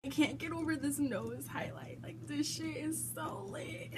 I can't get over this nose highlight. Like, this shit is so lit.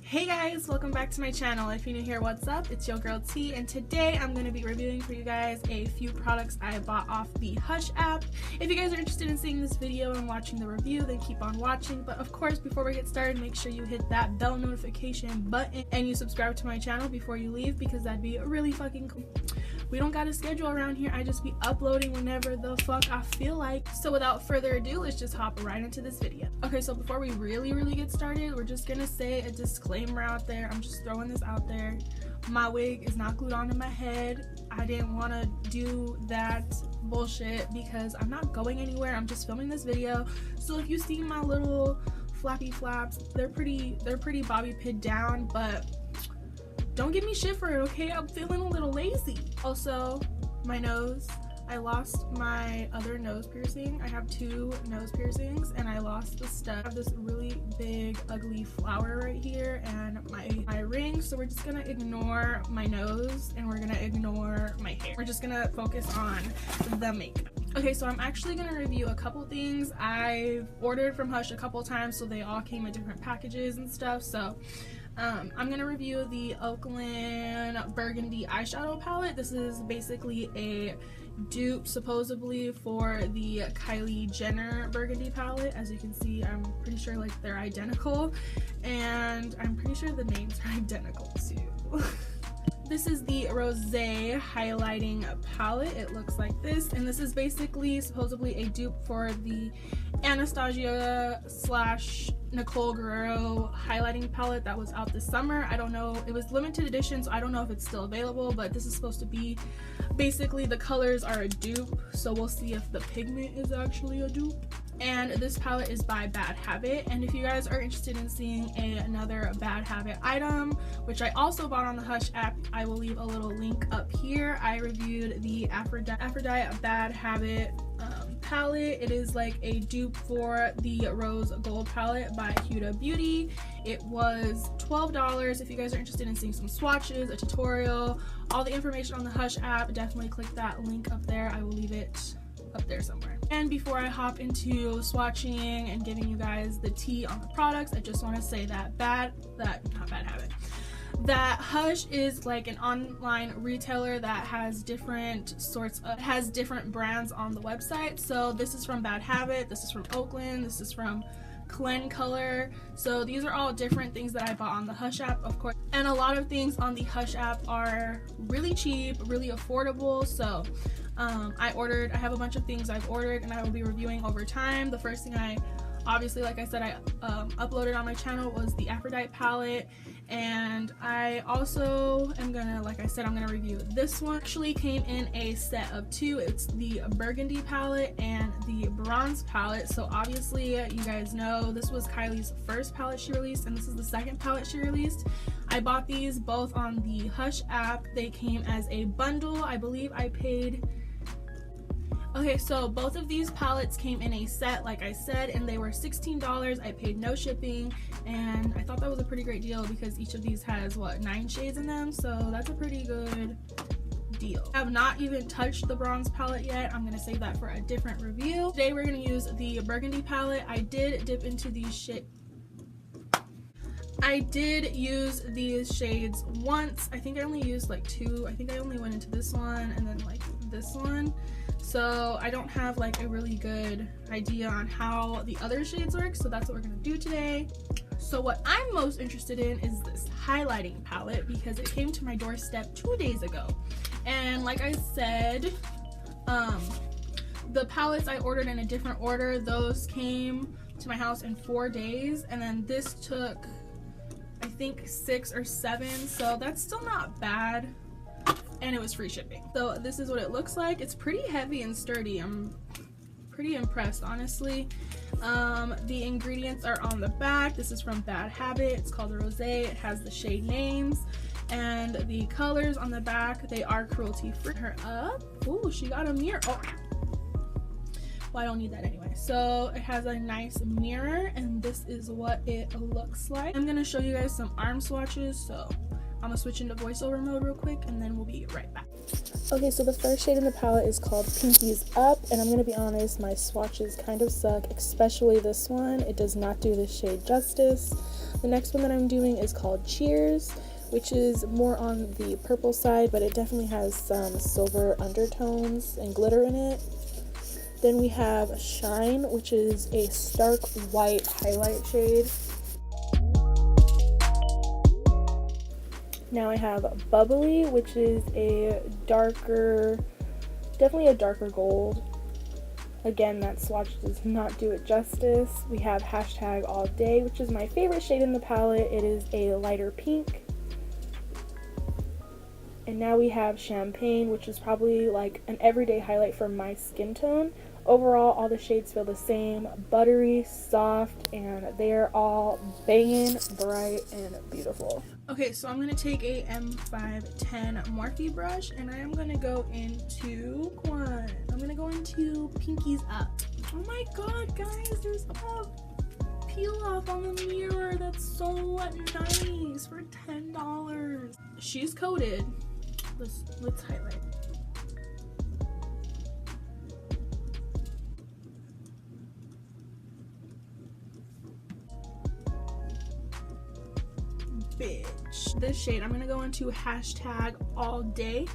Hey guys, welcome back to my channel. If you're new here, what's up? It's your girl T, and today I'm going to be reviewing for you guys a few products I bought off the Hush app. If you guys are interested in seeing this video and watching the review, then keep on watching. But of course, before we get started, make sure you hit that bell notification button and you subscribe to my channel before you leave, because that'd be really fucking cool. We don't got a schedule around here. I just be uploading whenever the fuck I feel like. So without further ado, let's just hop right into this video. Okay, so before we really get started, we're just gonna say a disclaimer out there. I'm just throwing this out there. My wig is not glued onto my head. I didn't want to do that bullshit because I'm not going anywhere. I'm just filming this video. So if you see my little flappy flaps, they're pretty bobby pin down, but don't give me shit for it, okay? I'm feeling a little lazy. Also, my nose. I lost my other nose piercing. I have two nose piercings and I lost the stud. I have this really big ugly flower right here and my ring. So we're just gonna ignore my nose and we're gonna ignore my hair. We're just gonna focus on the makeup. Okay, so I'm actually gonna review a couple things. I've ordered from Hush a couple times, so they all came in different packages and stuff. So I'm gonna review the Okalan Burgundy eyeshadow palette. This is basically a dupe supposedly for the Kylie Jenner Burgundy palette. As you can see, I'm pretty sure like they're identical, and I'm pretty sure the names are identical too. This is the Rosé highlighting palette. It looks like this, and this is basically supposedly a dupe for the Anastasia / Nicole Guerrero highlighting palette that was out this summer. I don't know, it was limited edition, so I don't know if it's still available, but this is supposed to be basically the colors are a dupe, so we'll see if the pigment is actually a dupe. And this palette is by Bad Habit, and if you guys are interested in seeing another Bad Habit item, which I also bought on the Hush app, I will leave a little link up here. I reviewed the Aphrodite Bad Habit palette. It is like a dupe for the Rose Gold palette by Huda Beauty. It was $12. If you guys are interested in seeing some swatches, a tutorial, all the information on the Hush app, definitely click that link up there. I will leave it up there somewhere. And before I hop into swatching and giving you guys the tea on the products, I just want to say that Hush is like an online retailer that has different brands on the website. So this is from Bad Habit, this is from Okalan, this is from Clean Color. So these are all different things that I bought on the Hush app, of course. And a lot of things on the Hush app are really cheap, really affordable. So I have a bunch of things I've ordered and I will be reviewing over time. The first thing obviously, like I said, I uploaded on my channel was the Aphrodite palette, and I also am gonna, like I said, I'm gonna review this one. Actually came in a set of two. It's the Burgundy palette and the Bronze palette. So obviously you guys know this was Kylie's first palette she released, and this is the second palette she released. I bought these both on the Hush app. They came as a bundle. I believe I paid... Okay, so both of these palettes came in a set, like I said, and they were $16. I paid no shipping, and I thought that was a pretty great deal because each of these has, what, 9 shades in them, so that's a pretty good deal. I have not even touched the Bronze palette yet. I'm gonna save that for a different review. Today we're gonna use the Burgundy palette. I did dip into these I did use these shades once. I think I only used like 2. I think I only went into this one and then like this one. So I don't have like a really good idea on how the other shades work, so that's what we're gonna do today. So what I'm most interested in is this highlighting palette because it came to my doorstep 2 days ago. And like I said, the palettes I ordered in a different order, those came to my house in 4 days, and then this took I think 6 or 7, so that's still not bad, and it was free shipping. So this is what it looks like. It's pretty heavy and sturdy. I'm pretty impressed, honestly. The ingredients are on the back. This is from Bad Habit. It's called the Rosé. It has the shade names and the colors on the back. They are cruelty free. Her up. Ooh, she got a mirror. Oh, well, I don't need that anyway. So it has a nice mirror, and this is what it looks like. I'm gonna show you guys some arm swatches, so I'm gonna switch into voiceover mode real quick and then we'll be right back. Okay, so the first shade in the palette is called Pinkies Up, and I'm going to be honest, my swatches kind of suck, especially this one. It does not do this shade justice. The next one that I'm doing is called Cheers, which is more on the purple side, but it definitely has some silver undertones and glitter in it. Then we have Shine, which is a stark white highlight shade. Now I have Bubbly, which is a darker, definitely a darker gold. Again, that swatch does not do it justice. We have Hashtag All Day, which is my favorite shade in the palette. It is a lighter pink. And now we have Champagne, which is probably like an everyday highlight for my skin tone. Overall, all the shades feel the same, buttery, soft, and they're all banging, bright, and beautiful. Okay, so I'm going to take a M510 Morphe brush, and I am going to go into one. I'm going to go into Pinkies Up. Oh my god, guys, there's a peel off on the mirror. That's so nice for $10. She's coated. Let's highlight. Bitch. This shade, I'm gonna go into Hashtag All Day.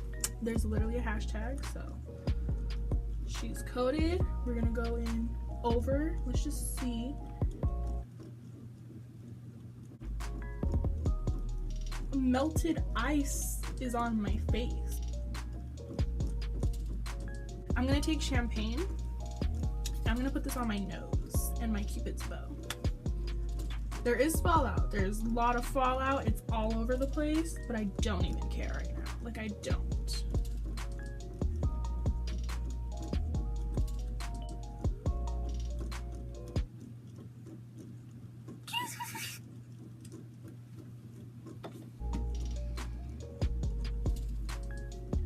There's literally a hashtag, so she's coated. We're gonna go in over. Let's just see. Melted ice is on my face. I'm gonna take Champagne. I'm gonna put this on my nose and my Cupid's bow. There is fallout. There's a lot of fallout. It's all over the place, but I don't even care right now. Like, I don't.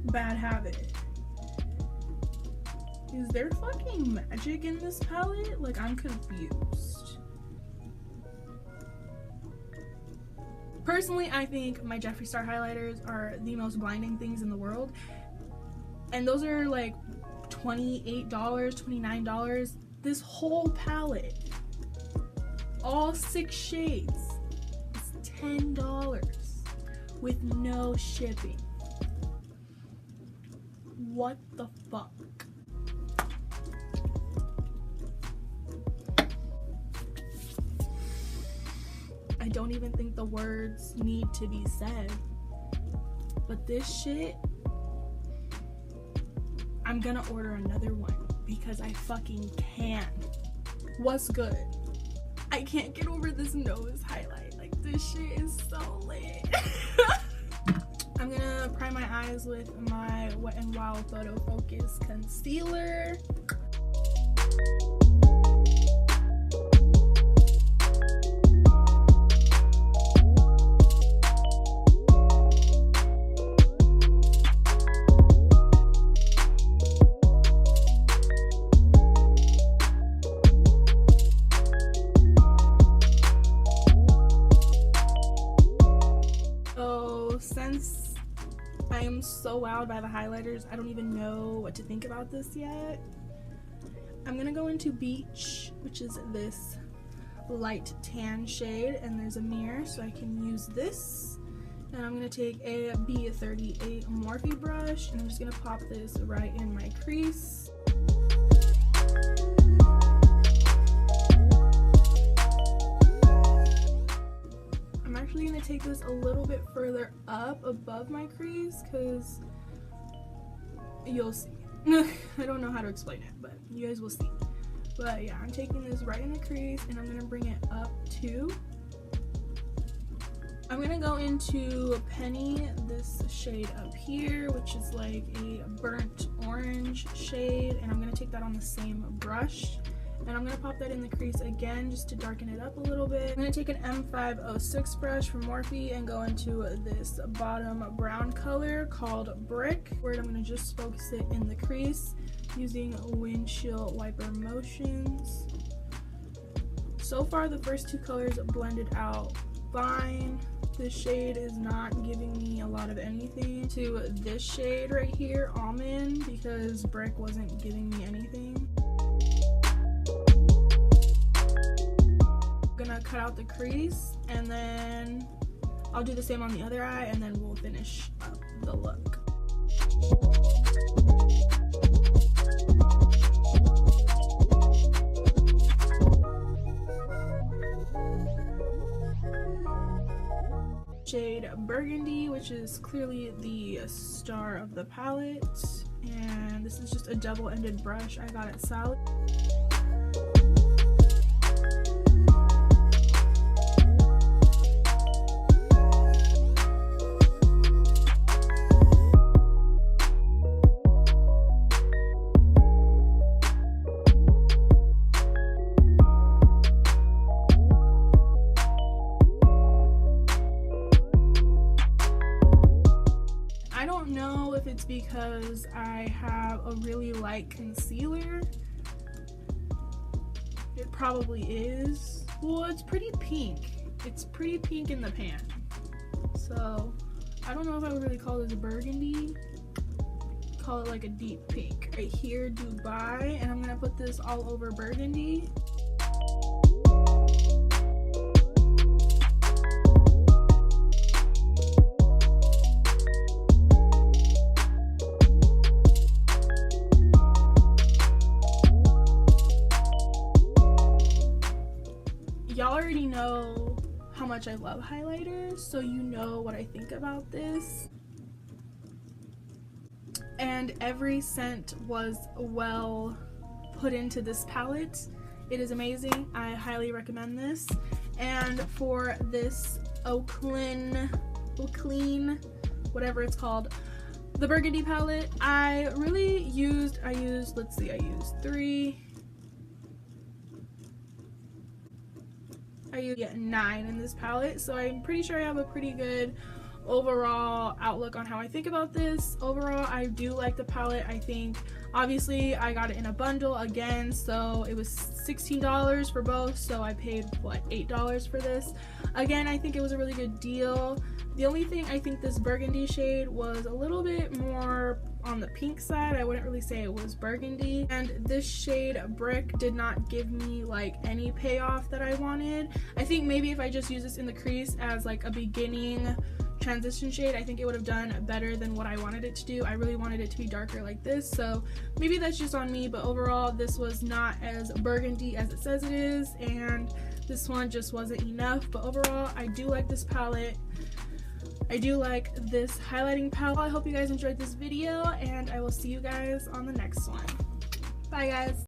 Bad habit. Is there fucking magic in this palette? Like, I'm confused. Personally, I think my Jeffree Star highlighters are the most blinding things in the world. And those are like $28, $29. This whole palette, all 6 shades, is $10 with no shipping. What the fuck? I don't even think the words need to be said. But this shit, I'm gonna order another one because I fucking can. What's good? I can't get over this nose highlight. Like, this shit is so lit. I'm gonna prime my eyes with my Wet n Wild Photo Focus Concealer. Since I am so wowed by the highlighters, I don't even know what to think about this yet. I'm gonna go into Beach, which is this light tan shade, and there's a mirror so I can use this. And I'm gonna take a B38 Morphe brush, and I'm just gonna pop this right in my crease. I'm actually gonna take this a little bit further up above my crease because you'll see. I don't know how to explain it, but you guys will see. But yeah, I'm taking this right in the crease and I'm gonna bring it up too. I'm gonna go into Penny, this shade up here, which is like a burnt orange shade, and I'm gonna take that on the same brush. And I'm going to pop that in the crease again just to darken it up a little bit. I'm going to take an M506 brush from Morphe and go into this bottom brown color called Brick, where I'm going to just focus it in the crease using windshield wiper motions. So far, the first 2 colors blended out fine. This shade is not giving me a lot of anything. To this shade right here, Almond, because Brick wasn't giving me anything. I'm gonna cut out the crease, and then I'll do the same on the other eye, and then we'll finish up the look. Shade Burgundy, which is clearly the star of the palette, and this is just a double-ended brush I got at Salad. I don't know if it's because I have a really light concealer. It probably is. Well, it's pretty pink. It's pretty pink in the pan. So I don't know if I would really call this a burgundy. Call it like a deep pink. Right here, Dubai, and I'm gonna put this all over burgundy. Y'all already know how much I love highlighters, so you know what I think about this. And every scent was well put into this palette. It is amazing. I highly recommend this. And for this Okalan, whatever it's called, the Burgundy palette, I used 9 in this palette, so I'm pretty sure I have a pretty good overall outlook on how I think about this. Overall, I do like the palette. I think obviously I got it in a bundle again, so it was $16 for both, so I paid what, $8 for this. Again, I think it was a really good deal. The only thing, I think this burgundy shade was a little bit more on the pink side. I wouldn't really say it was burgundy. And this shade Brick did not give me like any payoff that I wanted. I think maybe if I just use this in the crease as like a beginning transition shade, I think it would have done better than what I wanted it to do. I really wanted it to be darker like this, so maybe that's just on me, but overall this was not as burgundy as it says it is, and this one just wasn't enough. But overall, I do like this palette. I do like this highlighting palette. I hope you guys enjoyed this video, and I will see you guys on the next one. Bye guys.